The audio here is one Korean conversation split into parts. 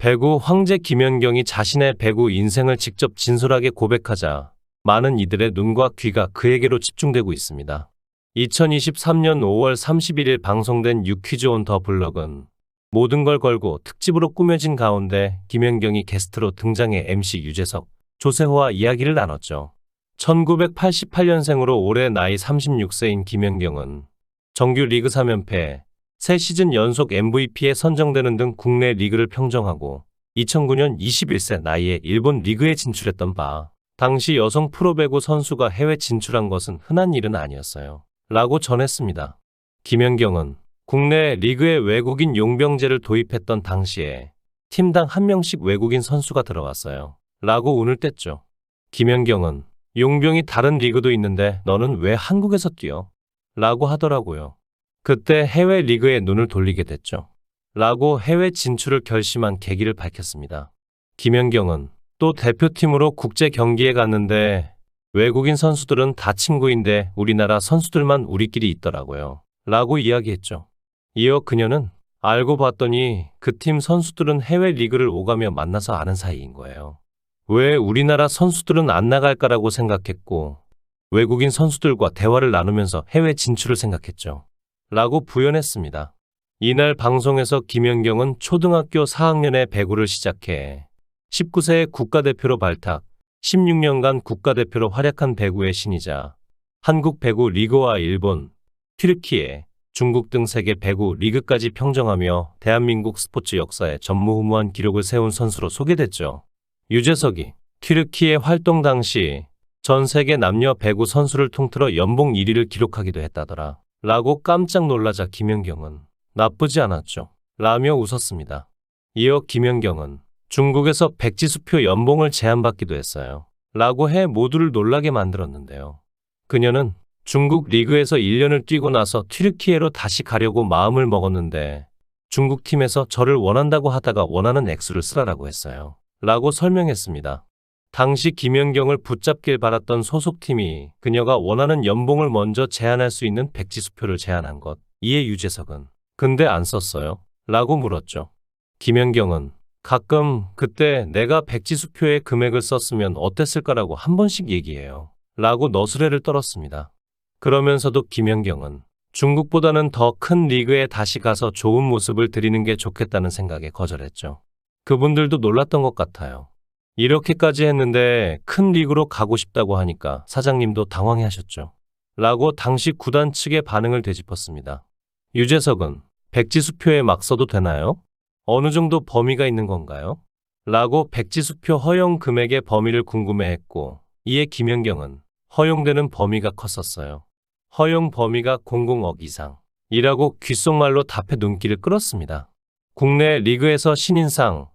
배구 황제 김연경이 자신의 배구 인생을 직접 진솔하게 고백하자 많은 이들의 눈과 귀가 그에게로 집중되고 있습니다. 2023년 5월 31일 방송된 유퀴즈 온 더 블럭은 모든 걸 걸고 특집으로 꾸며진 가운데 김연경이 게스트로 등장해 MC 유재석, 조세호와 이야기를 나눴죠. 1988년생으로 올해 나이 36세인 김연경은 정규 리그 3연패, 3시즌 연속 MVP에 선정되는 등 국내 리그를 평정하고 2009년 21세 나이에 일본 리그에 진출했던 바, 당시 여성 프로배구 선수가 해외 진출한 것은 흔한 일은 아니었어요. 라고 전했습니다. 김연경은 국내 리그에 외국인 용병제를 도입했던 당시에 팀당 한 명씩 외국인 선수가 들어갔어요. 라고 운을 뗐죠. 김연경은 용병이 다른 리그도 있는데 너는 왜 한국에서 뛰어? 라고 하더라고요. 그때 해외 리그에 눈을 돌리게 됐죠. 라고 해외 진출을 결심한 계기를 밝혔습니다. 김연경은 또 대표팀으로 국제 경기에 갔는데 외국인 선수들은 다 친구인데 우리나라 선수들만 우리끼리 있더라고요. 라고 이야기했죠. 이어 그녀는 알고 봤더니 그 팀 선수들은 해외 리그를 오가며 만나서 아는 사이인 거예요. 왜 우리나라 선수들은 안 나갈까라고 생각했고 외국인 선수들과 대화를 나누면서 해외 진출을 생각했죠. 라고 부연했습니다. 이날 방송에서 김연경은 초등학교 4학년에 배구를 시작해 19세에 국가대표로 발탁, 16년간 국가대표로 활약한 배구의 신이자 한국 배구 리그와 일본, 튀르키예, 중국 등 세계 배구 리그까지 평정하며 대한민국 스포츠 역사에 전무후무한 기록을 세운 선수로 소개됐죠. 유재석이 튀르키예 활동 당시 전 세계 남녀 배구 선수를 통틀어 연봉 1위를 기록하기도 했다더라. 라고 깜짝 놀라자 김연경은 나쁘지 않았죠. 라며 웃었습니다. 이어 김연경은 중국에서 백지수표 연봉을 제안받기도 했어요. 라고 해 모두를 놀라게 만들었는데요. 그녀는 중국 리그에서 1년을 뛰고 나서 튀르키예로 다시 가려고 마음을 먹었는데 중국 팀에서 저를 원한다고 하다가 원하는 액수를 쓰라라고 했어요. 라고 설명했습니다. 당시 김연경을 붙잡길 바랐던 소속팀이 그녀가 원하는 연봉을 먼저 제안할 수 있는 백지수표를 제안한 것. 이에 유재석은 근데 안 썼어요? 라고 물었죠. 김연경은 가끔 그때 내가 백지수표의 금액을 썼으면 어땠을까라고 한 번씩 얘기해요. 라고 너스레를 떨었습니다. 그러면서도 김연경은 중국보다는 더 큰 리그에 다시 가서 좋은 모습을 드리는 게 좋겠다는 생각에 거절했죠. 그분들도 놀랐던 것 같아요. 이렇게까지 했는데 큰 리그로 가고 싶다고 하니까 사장님도 당황해하셨죠. 라고 당시 구단 측의 반응을 되짚었습니다. 유재석은 백지수표에 막 써도 되나요? 어느 정도 범위가 있는 건가요? 라고 백지수표 허용 금액의 범위를 궁금해했고 이에 김연경은 허용되는 범위가 컸었어요. 허용 범위가 00억 이상 이라고 귓속말로 답해 눈길을 끌었습니다. 국내 리그에서 신인상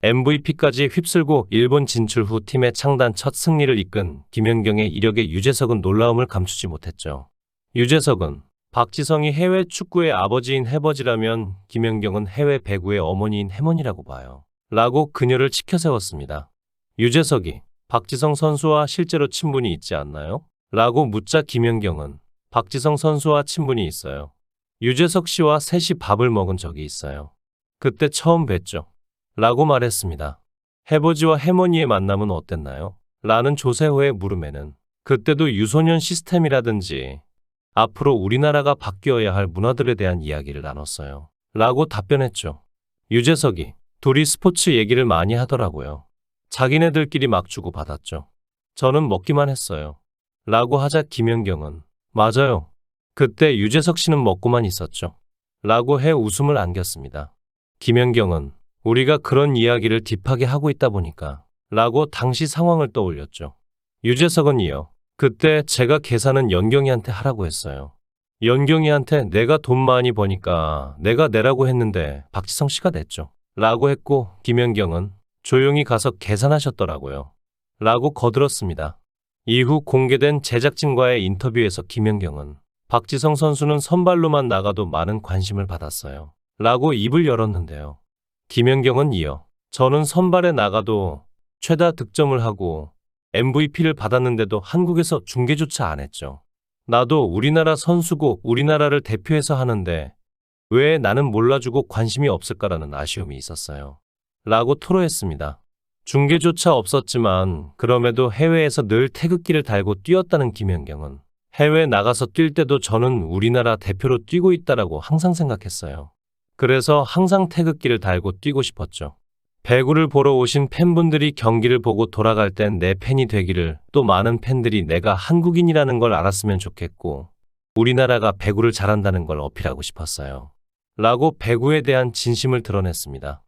MVP까지 휩쓸고 일본 진출 후 팀의 창단 첫 승리를 이끈 김연경의 이력에 유재석은 놀라움을 감추지 못했죠. 유재석은 박지성이 해외 축구의 아버지인 해버지라면 김연경은 해외 배구의 어머니인 해머니라고 봐요. 라고 그녀를 치켜세웠습니다. 유재석이 박지성 선수와 실제로 친분이 있지 않나요? 라고 묻자 김연경은 박지성 선수와 친분이 있어요. 유재석 씨와 셋이 밥을 먹은 적이 있어요. 그때 처음 뵀죠. 라고 말했습니다. 해버지와 해머니의 만남은 어땠나요? 라는 조세호의 물음에는 그때도 유소년 시스템이라든지 앞으로 우리나라가 바뀌어야 할 문화들에 대한 이야기를 나눴어요. 라고 답변했죠. 유재석이 둘이 스포츠 얘기를 많이 하더라고요. 자기네들끼리 막 주고받았죠. 저는 먹기만 했어요. 라고 하자 김연경은 맞아요. 그때 유재석 씨는 먹고만 있었죠. 라고 해 웃음을 안겼습니다. 김연경은 우리가 그런 이야기를 딥하게 하고 있다 보니까 라고 당시 상황을 떠올렸죠. 유재석은 이어 그때 제가 계산은 연경이한테 하라고 했어요. 연경이한테 내가 돈 많이 버니까 내가 내라고 했는데 박지성 씨가 냈죠. 라고 했고 김연경은 조용히 가서 계산하셨더라고요. 라고 거들었습니다. 이후 공개된 제작진과의 인터뷰에서 김연경은 박지성 선수는 선발로만 나가도 많은 관심을 받았어요. 라고 입을 열었는데요. 김연경은 이어 저는 선발에 나가도 최다 득점을 하고 MVP를 받았는데도 한국에서 중계조차 안 했죠. 나도 우리나라 선수고 우리나라를 대표해서 하는데 왜 나는 몰라주고 관심이 없을까라는 아쉬움이 있었어요. 라고 토로했습니다. 중계조차 없었지만 그럼에도 해외에서 늘 태극기를 달고 뛰었다는 김연경은 해외 나가서 뛸 때도 저는 우리나라 대표로 뛰고 있다라고 항상 생각했어요. 그래서 항상 태극기를 달고 뛰고 싶었죠. 배구를 보러 오신 팬분들이 경기를 보고 돌아갈 땐 내 팬이 되기를, 또 많은 팬들이 내가 한국인이라는 걸 알았으면 좋겠고 우리나라가 배구를 잘한다는 걸 어필하고 싶었어요. 라고 배구에 대한 진심을 드러냈습니다.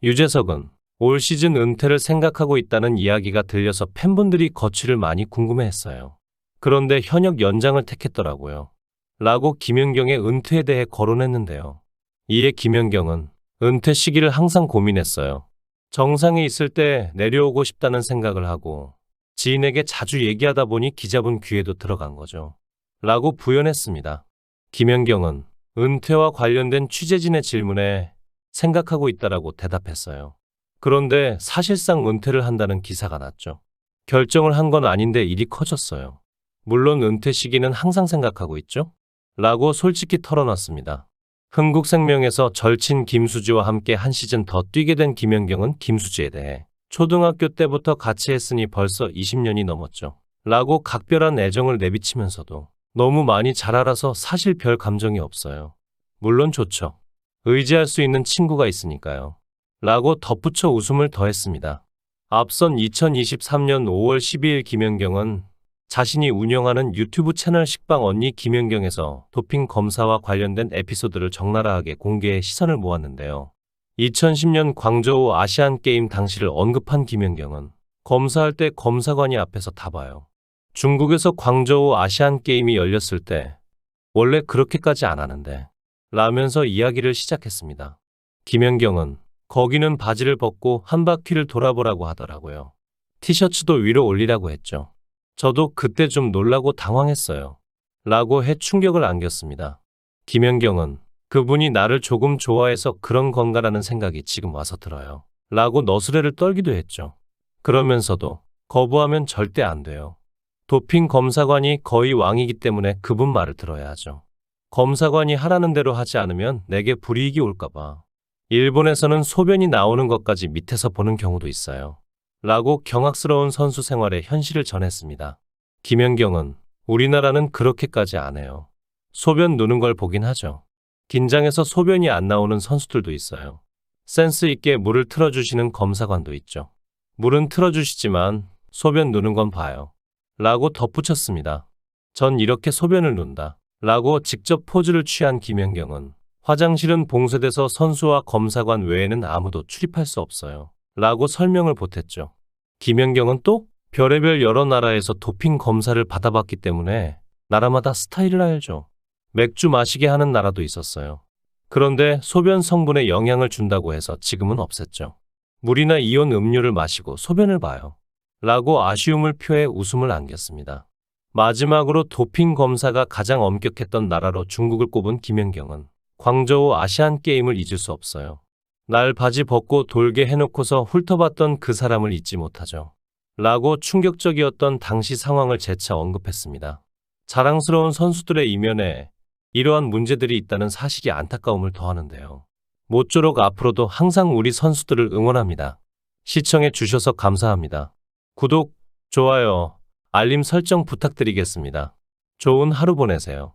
유재석은 올 시즌 은퇴를 생각하고 있다는 이야기가 들려서 팬분들이 거취를 많이 궁금해했어요. 그런데 현역 연장을 택했더라고요. 라고 김연경의 은퇴에 대해 거론했는데요. 이에 김연경은 은퇴 시기를 항상 고민했어요. 정상에 있을 때 내려오고 싶다는 생각을 하고 지인에게 자주 얘기하다 보니 기자분 귀에도 들어간 거죠. 라고 부연했습니다. 김연경은 은퇴와 관련된 취재진의 질문에 생각하고 있다라고 대답했어요. 그런데 사실상 은퇴를 한다는 기사가 났죠. 결정을 한 건 아닌데 일이 커졌어요. 물론 은퇴 시기는 항상 생각하고 있죠? 라고 솔직히 털어놨습니다. 흥국생명에서 절친 김수지와 함께 한 시즌 더 뛰게 된 김연경은 김수지에 대해 초등학교 때부터 같이 했으니 벌써 20년이 넘었죠. 라고 각별한 애정을 내비치면서도 너무 많이 잘 알아서 사실 별 감정이 없어요. 물론 좋죠. 의지할 수 있는 친구가 있으니까요. 라고 덧붙여 웃음을 더했습니다. 앞선 2023년 5월 12일 김연경은 자신이 운영하는 유튜브 채널 식빵 언니 김연경에서 도핑 검사와 관련된 에피소드를 적나라하게 공개해 시선을 모았는데요. 2010년 광저우 아시안게임 당시를 언급한 김연경은 검사할 때 검사관이 앞에서 다 봐요. 중국에서 광저우 아시안게임이 열렸을 때 원래 그렇게까지 안 하는데 라면서 이야기를 시작했습니다. 김연경은 거기는 바지를 벗고 한 바퀴를 돌아보라고 하더라고요. 티셔츠도 위로 올리라고 했죠. 저도 그때 좀 놀라고 당황했어요. 라고 해 충격을 안겼습니다. 김연경은 그분이 나를 조금 좋아해서 그런 건가라는 생각이 지금 와서 들어요. 라고 너스레를 떨기도 했죠. 그러면서도 거부하면 절대 안 돼요. 도핑 검사관이 거의 왕이기 때문에 그분 말을 들어야 하죠. 검사관이 하라는 대로 하지 않으면 내게 불이익이 올까봐. 일본에서는 소변이 나오는 것까지 밑에서 보는 경우도 있어요. 라고 경악스러운 선수 생활의 현실을 전했습니다. 김연경은 우리나라는 그렇게까지 안 해요. 소변 누는 걸 보긴 하죠. 긴장해서 소변이 안 나오는 선수들도 있어요. 센스 있게 물을 틀어주시는 검사관도 있죠. 물은 틀어주시지만 소변 누는 건 봐요. 라고 덧붙였습니다. 전 이렇게 소변을 눈다. 라고 직접 포즈를 취한 김연경은 화장실은 봉쇄돼서 선수와 검사관 외에는 아무도 출입할 수 없어요. 라고 설명을 보탰죠. 김연경은 또 별의별 여러 나라에서 도핑 검사를 받아봤기 때문에 나라마다 스타일을 알죠. 맥주 마시게 하는 나라도 있었어요. 그런데 소변 성분에 영향을 준다고 해서 지금은 없앴죠. 물이나 이온 음료를 마시고 소변을 봐요. 라고 아쉬움을 표해 웃음을 안겼습니다. 마지막으로 도핑 검사가 가장 엄격했던 나라로 중국을 꼽은 김연경은 광저우 아시안게임을 잊을 수 없어요. 날 바지 벗고 돌게 해놓고서 훑어봤던 그 사람을 잊지 못하죠. 라고 충격적이었던 당시 상황을 재차 언급했습니다. 자랑스러운 선수들의 이면에 이러한 문제들이 있다는 사실이 안타까움을 더하는데요. 모쪼록 앞으로도 항상 우리 선수들을 응원합니다. 시청해 주셔서 감사합니다. 구독, 좋아요, 알림 설정 부탁드리겠습니다. 좋은 하루 보내세요.